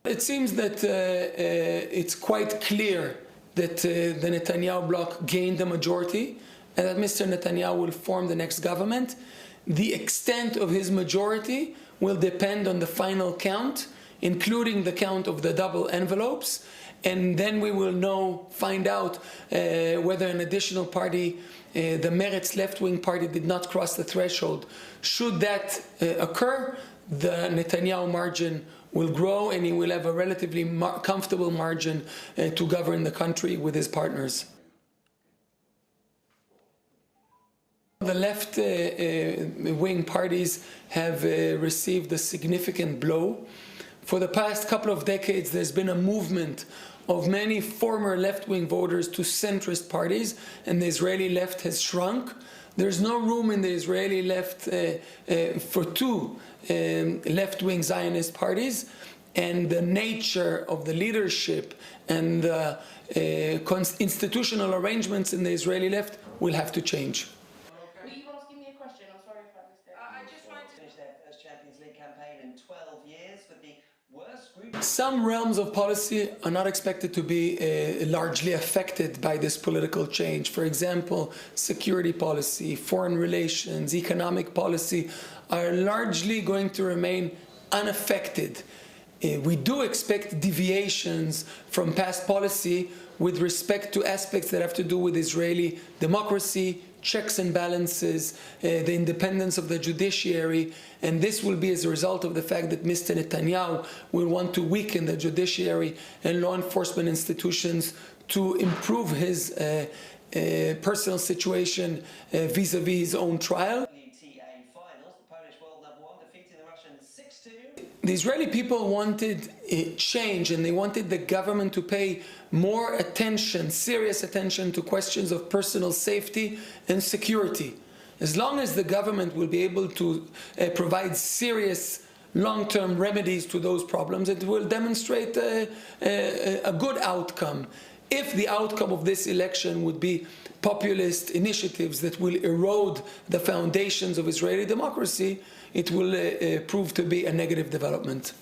It seems that it's quite clear that the Netanyahu bloc gained a majority and that Mr. Netanyahu will form the next government. The extent of his majority will depend on the final count, including the count of the double envelopes, and then we will find out whether an additional party, the Meretz left-wing party, did not cross the threshold. Should that occur, the Netanyahu margin will grow and he will have a relatively comfortable margin to govern the country with his partners. The left-wing parties have received a significant blow. For the past couple of decades, there's been a movement of many former left-wing voters to centrist parties, and the Israeli left has shrunk. There's no room in the Israeli left for two left-wing Zionist parties, and the nature of the leadership and the institutional arrangements in the Israeli left will have to change. Were you asking me a question? I'm sorry if I missed it. I just wanted to finish their first Champions League campaign in 12 years with the worst group. Some realms of policy are not expected to be largely affected by this political change. For example, security policy, foreign relations, economic policy are largely going to remain unaffected. We do expect deviations from past policy with respect to aspects that have to do with Israeli democracy, checks and balances, the independence of the judiciary, and this will be as a result of the fact that Mr. Netanyahu will want to weaken the judiciary and law enforcement institutions to improve his personal situation vis-a-vis his own trial. The Israeli people wanted change, and they wanted the government to pay more attention, serious attention, to questions of personal safety and security. As long as the government will be able to provide serious long-term remedies to those problems, it will demonstrate a good outcome. If the outcome of this election would be populist initiatives that will erode the foundations of Israeli democracy, it will prove to be a negative development.